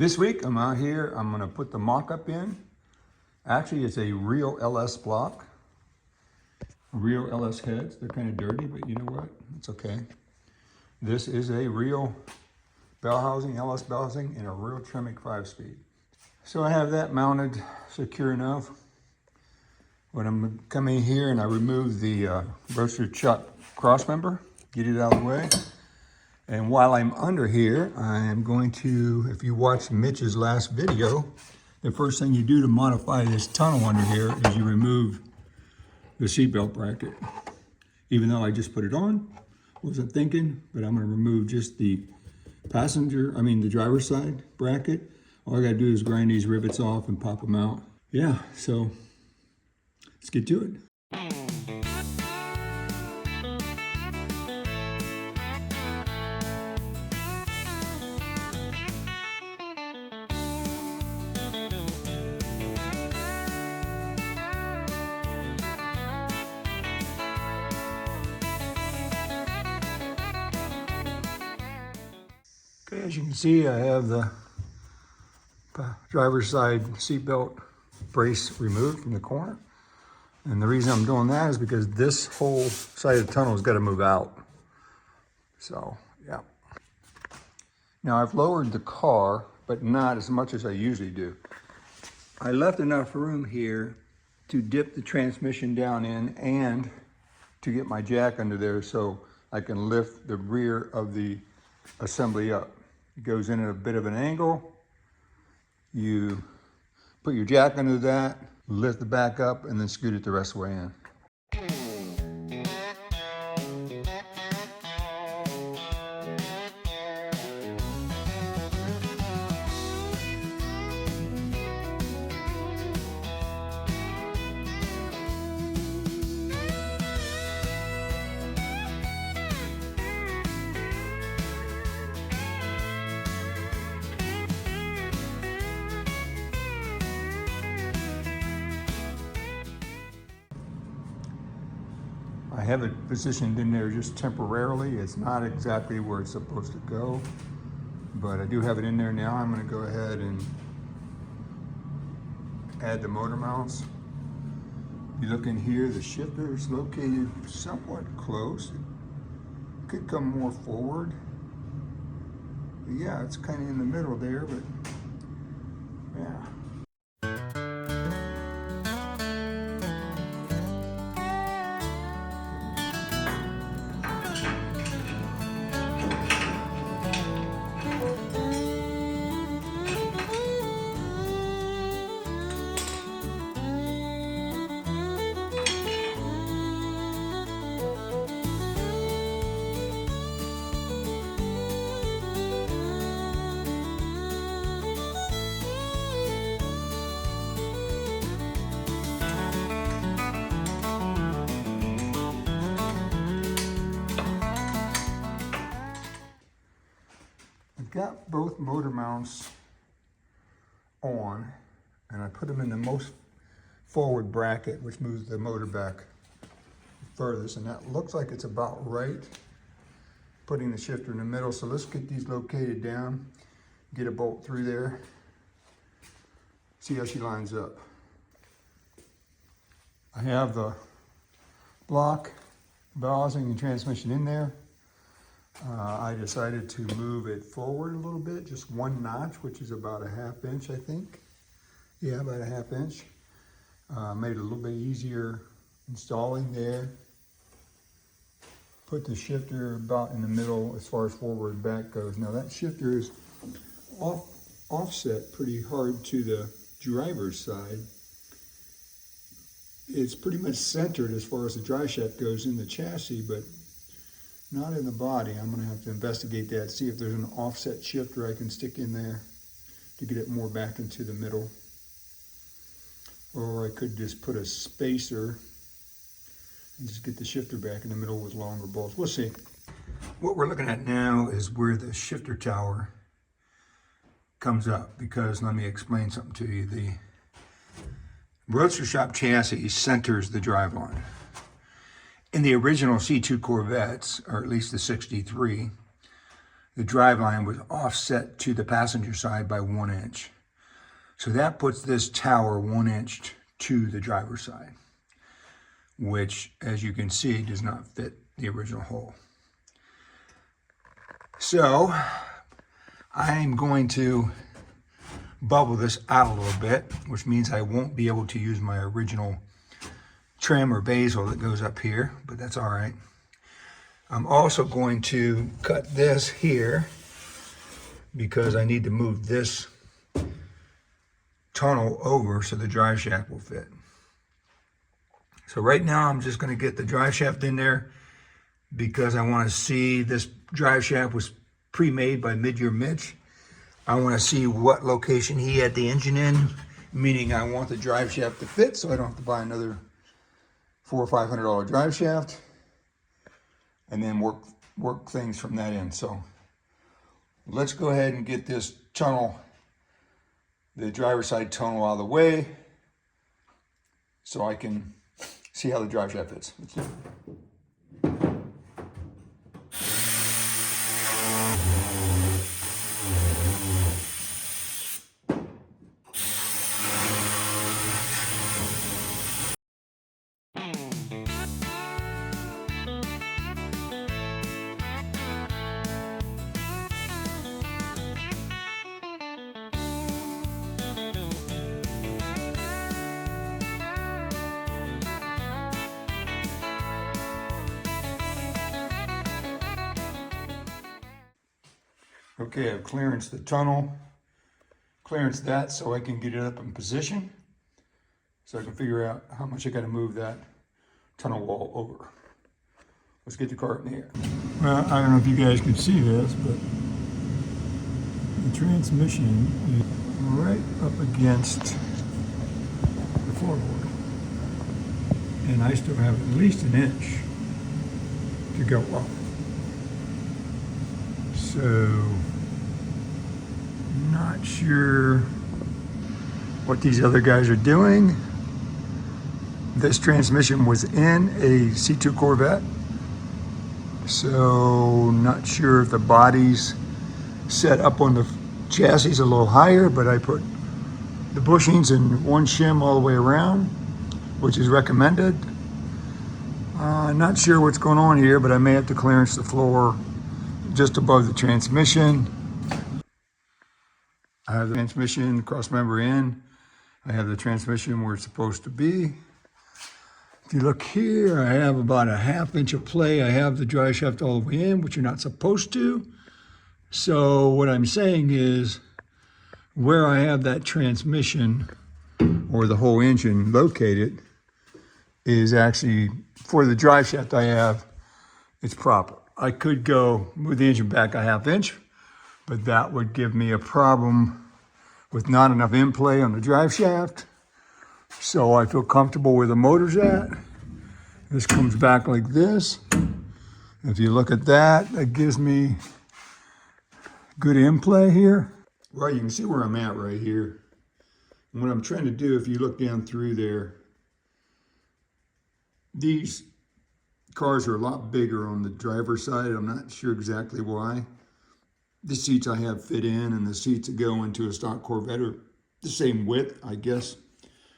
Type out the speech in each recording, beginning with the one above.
This week I'm out here, I'm gonna put the mock-up in. Actually, it's a real LS block. Real LS heads, they're kind of dirty, but you know what? It's okay. This is a real bell housing, LS bell housing in a real Tremec 5-speed. So I have that mounted secure enough. When I'm coming here and I remove the roaster chuck cross member, get it out of the way. And while I'm under here, I am going to, if you watched Mitch's last video, the first thing you do to modify this tunnel under here is you remove the seatbelt bracket. Even though I just put it on, wasn't thinking, but I'm gonna remove just the the driver's side bracket. All I gotta do is grind these rivets off and pop them out. Yeah, so let's get to it. Okay, as you can see, I have the driver's side seatbelt brace removed from the corner. And the reason I'm doing that is because this whole side of the tunnel has got to move out. So, yeah. Now I've lowered the car, but not as much as I usually do. I left enough room here to dip the transmission down in and to get my jack under there so I can lift the rear of the assembly up. It goes in at a bit of an angle. You put your jack under that, lift the back up, and then scoot it the rest of the way in. I have it positioned in there just temporarily. It's not exactly where it's supposed to go, but I do have it in there now. I'm going to go ahead and add the motor mounts. You look in here, the shifter is located somewhat close. It could come more forward. But yeah, it's kind of in the middle there, but yeah. Got both motor mounts on, and I put them in the most forward bracket, which moves the motor back furthest, and that looks like it's about right. Putting the shifter in the middle, so let's get these located down, get a bolt through there, see how she lines up. I have the block, bell housing, and transmission in there. I decided to move it forward a little bit, just 1 notch, which is about a 1/2 inch, I think. Yeah, about a 1/2 inch. Made it a little bit easier installing there. Put the shifter about in the middle as far as forward and back goes. Now that shifter is offset pretty hard to the driver's side. It's pretty much centered as far as the drive shaft goes in the chassis, but not in the body. I'm going to have to investigate that, see if there's an offset shifter I can stick in there to get it more back into the middle. Or I could just put a spacer and just get the shifter back in the middle with longer bolts. We'll see. What we're looking at now is where the shifter tower comes up, because let me explain something to you. The Roadster Shop chassis centers the driveline. In the original C2 Corvettes, or at least the 63, the drive line was offset to the passenger side by 1 inch. So that puts this tower 1 inch to the driver's side, which, as you can see, does not fit the original hole. So I'm going to bubble this out a little bit, which means I won't be able to use my original trim or basil that goes up here, but that's all right. I'm also going to cut this here because I need to move this tunnel over so the drive shaft will fit. So right now I'm just going to get the drive shaft in there because I want to see, this drive shaft was pre-made by Midyear Mitch. I want to see what location he had the engine in, meaning I want the drive shaft to fit so I don't have to buy another $400 or $500 drive shaft, and then work things from that end. So let's go ahead and get this tunnel, the driver's side tunnel, out of the way so I can see how the drive shaft fits. Let's do it. Okay, I've clearanced the tunnel, clearance that so I can get it up in position, so I can figure out how much I got to move that tunnel wall over. Let's get the cart in the air. Well, I don't know if you guys can see this, but the transmission is right up against the floorboard, and I still have at least an inch to go up. So, not sure what these other guys are doing. This transmission was in a C2 Corvette, so not sure if the body's set up on the chassis a little higher, but I put the bushings in one shim all the way around, which is recommended. Not sure what's going on here, but I may have to clearance the floor just above the transmission. I have the transmission cross member in. I have the transmission where it's supposed to be. If you look here, I have about a ½ inch of play. I have the drive shaft all the way in, which you're not supposed to. So what I'm saying is, where I have that transmission or the whole engine located is actually, for the drive shaft I have, it's proper. I could go move the engine back a ½ inch, but that would give me a problem with not enough in play on the drive shaft. So I feel comfortable where the motor's at. This comes back like this. If you look at that, that gives me good in play here. Well, you can see where I'm at right here. And what I'm trying to do, if you look down through there, these cars are a lot bigger on the driver's side. I'm not sure exactly why. The seats I have fit in and the seats that go into a stock Corvette are the same width, I guess.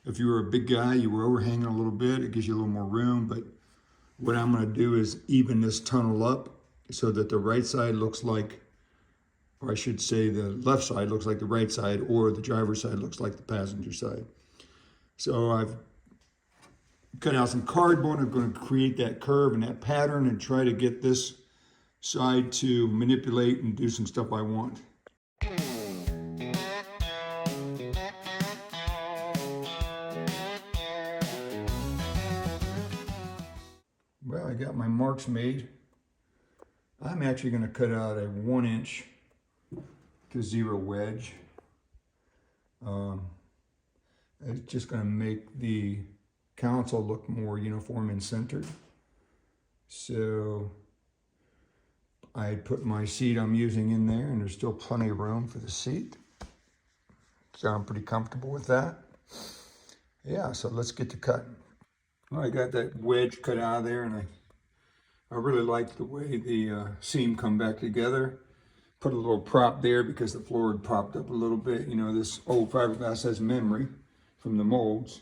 If you were a big guy, you were overhanging a little bit, it gives you a little more room. But what I'm going to do is even this tunnel up so that the right side looks like, or I should say the left side looks like the right side, or the driver's side looks like the passenger side. So I've cut out some cardboard. I'm going to create that curve and that pattern and try to get this side to manipulate and do some stuff I want. Well, I got my marks made. I'm actually going to cut out a 1 inch to 0 wedge. It's just going to make the console look more uniform and centered. So I put my seat I'm using in there, and there's still plenty of room for the seat. So I'm pretty comfortable with that. Yeah, so let's get to cutting. Well, I got that wedge cut out of there, and I really like the way the seam come back together. Put a little prop there because the floor had popped up a little bit. You know, this old fiberglass has memory from the molds.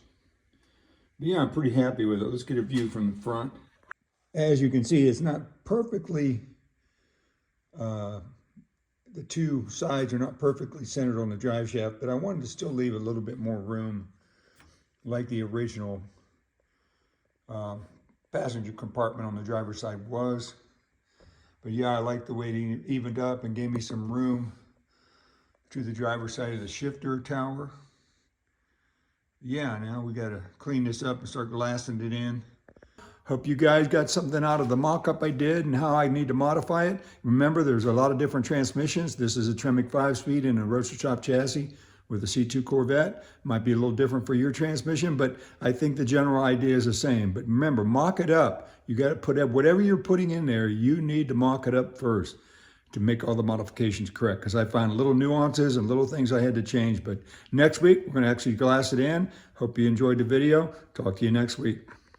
But yeah, I'm pretty happy with it. Let's get a view from the front. As you can see, it's not perfectly, the two sides are not perfectly centered on the drive shaft, but I wanted to still leave a little bit more room like the original passenger compartment on the driver's side was. But yeah, I like the way it evened up and gave me some room to the driver's side of the shifter tower. Yeah, now we got to clean this up and start glassing it in. Hope you guys got something out of the mock-up I did and how I need to modify it. Remember, there's a lot of different transmissions. This is a Tremec 5-speed and a roadster shop chassis with a C2 Corvette. Might be a little different for your transmission, but I think the general idea is the same. But remember, mock it up. You got to put up whatever you're putting in there, you need to mock it up first to make all the modifications correct, because I found little nuances and little things I had to change. But next week, we're going to actually glass it in. Hope you enjoyed the video. Talk to you next week.